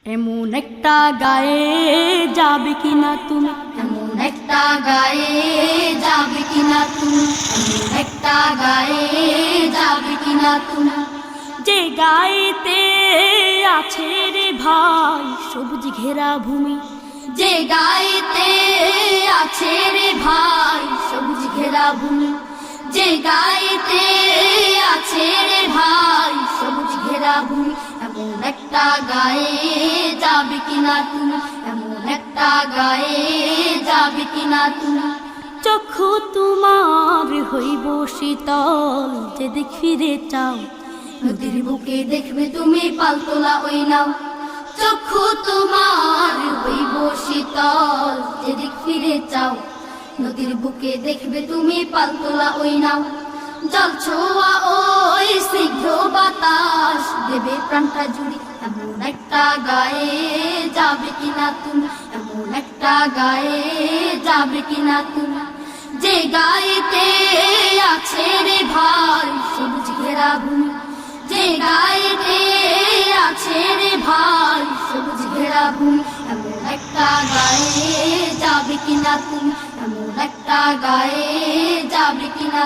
এমন একটা গায়ে যাবে কিনা তুমি, এমন একটা গায়ে যাবে কিনা তুমি, এমন একটা গায়ে যাবে কিনা তুমি, যে গায়েতে আছে রে ভাই সবুজ ঘেরা ভূমি, যে গায়েতে আছে রে ভাই সবুজ ঘেরা ভূমি, যে গায়েতে আছে রে ভাই সবুজ ঘেরা ভূমি। এমন একটা গায়ে যাবে কিনা তুমি, এমন একটা গায়ে যাবে কিনা তুমি, চক্ষু তোমার হইব শীতল যেদিক ফিরে চাও, নদীর বুকে দেখবে তুমি পালতোলা ওই নাও, চক্ষু তোমার হইব শীতল যেদিক ফিরে চাও, নদীর বুকে দেখবে তুমি পালতোলা ওই নাও, জল ছোঁয়া ওই স্নিগ্ধ বাতাস দেবে প্রাণটা জুড়ি। এমন একটা গায়ে যাবে কিনা তুমি, এমন একটা গায়ে যাবে কিনা তুমি, যে গায়েতে আছে রে ভাই সবুজ ঘেরা ভূমি, যে গায়েতে আছে রে ভাই সবুজ ঘেরা ভূমি। এমন একটা গায়ে যাবে কিনা তুমি, এমন একটা গায়ে যাবে কিনা।